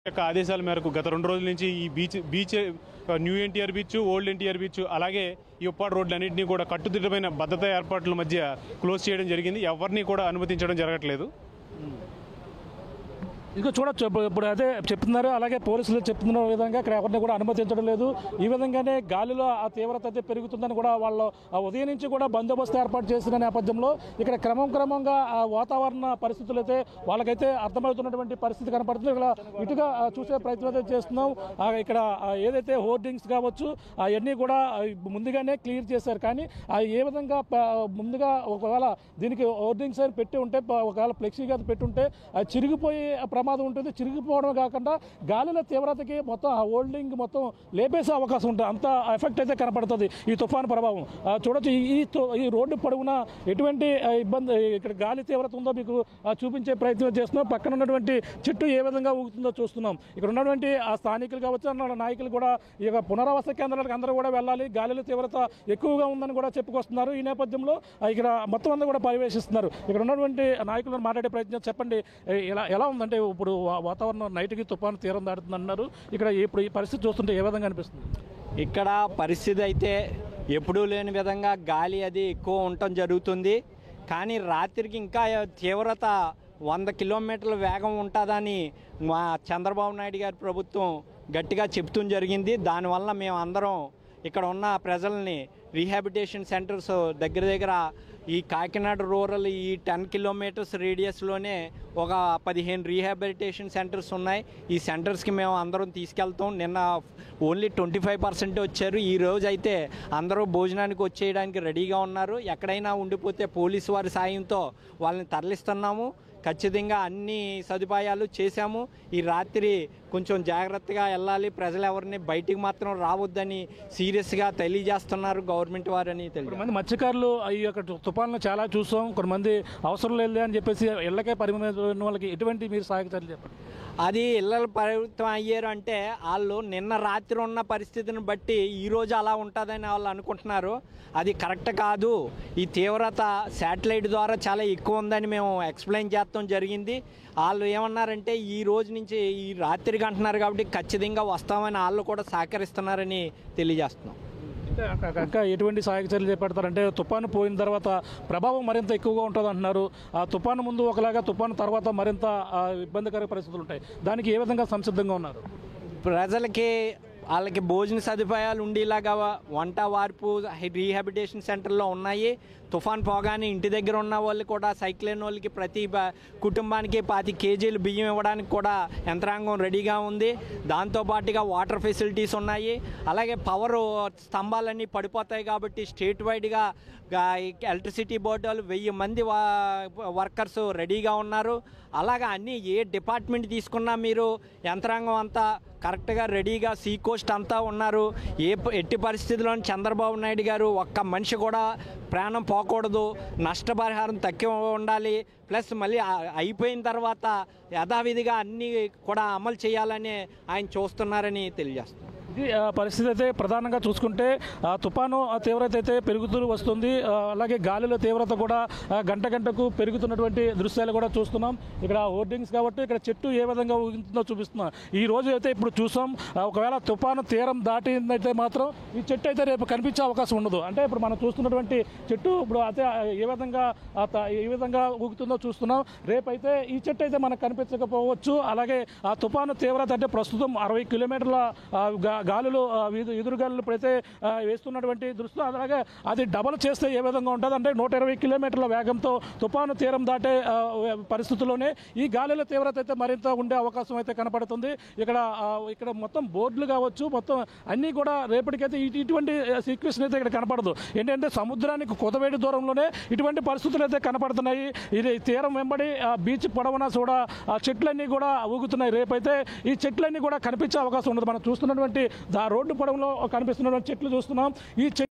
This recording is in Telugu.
యొక్క ఆదేశాల మేరకు గత 2 రోజుల నుంచి ఈ beach new NTR beach, old NTR beach, అలాగే ఈ ఉప్పాడ రోడ్లన్నింటినీ కూడా కట్టుదిట్టమైన భద్రతా ఏర్పాట్ల మధ్య క్లోజ్ చేయడం జరిగింది. ఎవరిని కూడా అనుమతించడం జరగట్లేదు. ఇంకా చూడొచ్చు, ఇప్పుడు అదే చెప్తున్నారు, అలాగే పోలీసులు చెప్తున్న విధంగా ఇక్కడ ఎవరిని కూడా అనుమతించడం లేదు. ఈ విధంగానే గాలిలో ఆ తీవ్రత అయితే పెరుగుతుందని కూడా వాళ్ళు ఉదయం నుంచి కూడా బందోబస్తు ఏర్పాటు చేసిన నేపథ్యంలో ఇక్కడ క్రమంగా ఆ వాతావరణ పరిస్థితులు అయితే వాళ్ళకైతే అర్థమవుతున్నటువంటి పరిస్థితి కనపడుతుంది. ఇక్కడ ఇటుగా చూసే ప్రయత్నం అయితే చేస్తున్నాం. ఇక్కడ ఏదైతే హోర్డింగ్స్ కావచ్చు అవన్నీ కూడా ముందుగానే క్లియర్ చేశారు. కానీ ఏ విధంగా ముందుగా ఒకవేళ దీనికి హోర్డింగ్స్ అని పెట్టి ఉంటే, ఒకవేళ ఫ్లెక్సీగా పెట్టుంటే అది చిరిగిపోయి ప్రమాదం ఉంటుంది. చిరిగిపోవడం కాకుండా గాలిలో తీవ్రతకి మొత్తం ఆ హోల్డింగ్ మొత్తం లేపేసే అవకాశం ఉంటుంది. అంత ఎఫెక్ట్ అయితే కనపడుతుంది ఈ తుఫాను ప్రభావం. చూడొచ్చు, ఈ రోడ్డు పొడవున ఎటువంటి ఇబ్బంది, ఇక్కడ గాలి తీవ్రత ఉందో మీకు చూపించే ప్రయత్నం చేస్తున్నాం. పక్కన ఉన్నటువంటి చెట్టు ఏ విధంగా ఊగుతుందో చూస్తున్నాం. ఇక్కడ ఉన్నటువంటి ఆ స్థానికులు కావచ్చు, అన్న నాయకులు కూడా ఇక పునరావాస కేంద్రాలకు అందరూ కూడా వెళ్ళాలి, గాలిలో తీవ్రత ఎక్కువగా ఉందని కూడా చెప్పుకొస్తున్నారు. ఈ నేపథ్యంలో ఇక్కడ మొత్తం అందరూ కూడా పర్యవేక్షిస్తున్నారు. ఇక్కడ ఉన్నటువంటి నాయకులను మాట్లాడే ప్రయత్నం చెప్పండి, ఎలా ఉందంటే ఇప్పుడు వాతావరణం నైట్కి తుఫాను తీరం దాటుతుందన్నారు. ఇక్కడ ఇప్పుడు ఈ పరిస్థితి చూస్తుంటే ఏ విధంగా అనిపిస్తుంది? ఇక్కడ పరిస్థితి అయితే ఎప్పుడూ లేని విధంగా గాలి అది ఎక్కువ ఉండటం జరుగుతుంది. కానీ రాత్రికి ఇంకా తీవ్రత 100 కిలోమీటర్ల వేగం ఉంటుందని మా చంద్రబాబు నాయుడు గారి ప్రభుత్వం గట్టిగా చెప్తూ జరిగింది. దానివల్ల మేము అందరం ఇక్కడ ఉన్న ప్రజల్ని రీహాబిటేషన్ సెంటర్స్ దగ్గర ఈ కాకినాడ రూరల్ ఈ 10 కిలోమీటర్స్ రేడియస్లోనే ఒక 15 రీహాబిలిటేషన్ సెంటర్స్ ఉన్నాయి. ఈ సెంటర్స్కి మేము అందరం తీసుకెళ్తాం. నిన్న ఓన్లీ 25% వచ్చారు. ఈ రోజు అయితే అందరూ భోజనానికి వచ్చేయడానికి రెడీగా ఉన్నారు. ఎక్కడైనా ఉండిపోతే పోలీసు వారి సాయంతో వాళ్ళని తరలిస్తున్నాము. ఖచ్చితంగా అన్ని సదుపాయాలు చేశాము. ఈ రాత్రి కొంచెం జాగ్రత్తగా వెళ్ళాలి, ప్రజలు ఎవరిని బయటికి మాత్రం రావద్దని సీరియస్గా తెలియజేస్తున్నారు గవర్నమెంట్ వారని తెలియదు. కొంతమంది మత్స్యకారులు ఈ యొక్క తుఫాన్లు చాలా చూసాం, కొంతమంది అవసరం లేదు అని చెప్పేసి ఇళ్లకే పరిమితమైన వాళ్ళకి ఎటువంటి మీరు సహాయకాలు చెప్పండి. అది ఇళ్ళలు పరిమితం అయ్యారు అంటే వాళ్ళు నిన్న రాత్రి ఉన్న పరిస్థితిని బట్టి ఈరోజు అలా ఉంటుందని వాళ్ళు అనుకుంటున్నారు. అది కరెక్ట్ కాదు. ఈ తీవ్రత శాటిలైట్ ద్వారా చాలా ఎక్కువ ఉందని మేము ఎక్స్ప్లెయిన్ చేస్తాం జరిగింది. వాళ్ళు ఏమన్నారంటే ఈ రోజు నుంచి ఈ రాత్రికి అంటున్నారు కాబట్టి ఖచ్చితంగా వస్తామని వాళ్ళు కూడా సహకరిస్తున్నారని తెలియజేస్తున్నాం. ఇంకా ఎటువంటి సహాయక చర్యలు చేపడతారంటే తుఫాను పోయిన తర్వాత ప్రభావం మరింత ఎక్కువగా ఉంటుంది అంటున్నారు. ఆ తుఫాను ముందు ఒకలాగా, తుఫాను తర్వాత మరింత ఇబ్బందికర పరిస్థితులు ఉంటాయి. దానికి ఏ విధంగా సంసిద్ధంగా ఉన్నారు? ప్రజలకి వాళ్ళకి భోజన సదుపాయాలు ఉండేలాగా వంట వార్పు రీహాబిటేషన్ సెంటర్లో ఉన్నాయి. తుఫాన్ పోగానే ఇంటి దగ్గర ఉన్న వాళ్ళు కూడా సైక్లోన్ వాళ్ళకి ప్రతి కుటుంబానికి 10 కేజీలు బియ్యం ఇవ్వడానికి కూడా యంత్రాంగం రెడీగా ఉంది. దాంతోపాటుగా వాటర్ ఫెసిలిటీస్ ఉన్నాయి. అలాగే పవర్ స్తంభాలన్నీ పడిపోతాయి కాబట్టి స్టేట్ వైడ్గా ఎలక్ట్రిసిటీ బోర్డు వాళ్ళు 1000 మంది వర్కర్స్ రెడీగా ఉన్నారు. అలాగా అన్నీ ఏ డిపార్ట్మెంట్ తీసుకున్నా మీరు యంత్రాంగం అంతా కరెక్ట్గా రెడీగా సీ కోస్ట్ అంతా ఉన్నారు. ఎట్టి పరిస్థితుల్లో చంద్రబాబు నాయుడు గారు ఒక్క మనిషి కూడా ప్రాణం పోకూడదు, నష్టపరిహారం తక్కువ ఉండాలి, ప్లస్ మళ్ళీ అయిపోయిన తర్వాత యథావిధిగా అన్నీ కూడా అమలు చేయాలని ఆయన చూస్తున్నారని తెలియజేస్తున్నారు. ఇది పరిస్థితి అయితే ప్రధానంగా చూసుకుంటే తుఫాను తీవ్రత అయితే పెరుగుతూ వస్తుంది. అలాగే గాలిలో తీవ్రత కూడా గంటకు పెరుగుతున్నటువంటి దృశ్యాలు కూడా చూస్తున్నాం. ఇక్కడ హోర్డింగ్స్ కాబట్టి ఇక్కడ చెట్టు ఏ విధంగా ఊగుతుందో చూపిస్తున్నాం. ఈ రోజు అయితే ఇప్పుడు చూసాం, ఒకవేళ తుఫాను తీరం దాటిందైతే మాత్రం ఈ చెట్టు అయితే రేపు కనిపించే అవకాశం ఉండదు. అంటే ఇప్పుడు మనం చూస్తున్నటువంటి చెట్టు ఇప్పుడు అయితే ఏ విధంగా ఊగుతుందో చూస్తున్నాం. రేపైతే ఈ చెట్టు అయితే మనకు కనిపించకపోవచ్చు. అలాగే ఆ తుఫాను తీవ్రత అంటే ప్రస్తుతం 60 కిలోమీటర్ల గాలులు ఎదురుగాలు ఇప్పుడైతే వేస్తున్నటువంటి దృష్టిలో, అలాగే అది డబల్ చేస్తే ఏ విధంగా ఉంటుంది అంటే 120 కిలోమీటర్ల వేగంతో తుఫాను తీరం దాటే పరిస్థితుల్లోనే ఈ గాలిల తీవ్రత అయితే మరింత ఉండే అవకాశం అయితే కనపడుతుంది. ఇక్కడ మొత్తం బోర్డులు కావచ్చు, మొత్తం అన్నీ కూడా రేపటికైతే ఇటువంటి సిచ్యువేషన్ అయితే ఇక్కడ కనపడదు. ఏంటంటే సముద్రానికి కొదవేడి దూరంలోనే ఇటువంటి పరిస్థితులు అయితే కనపడుతున్నాయి. ఇది తీరం వెంబడి బీచ్ పొడవునా కూడా చెట్లన్నీ కూడా ఊగుతున్నాయి. రేపైతే ఈ చెట్లన్నీ కూడా కనిపించే అవకాశం ఉండదు. మనం చూస్తున్నటువంటి రోడ్డు పొడవులో కనిపిస్తున్నటువంటి చెట్లు చూస్తున్నాం. ఈ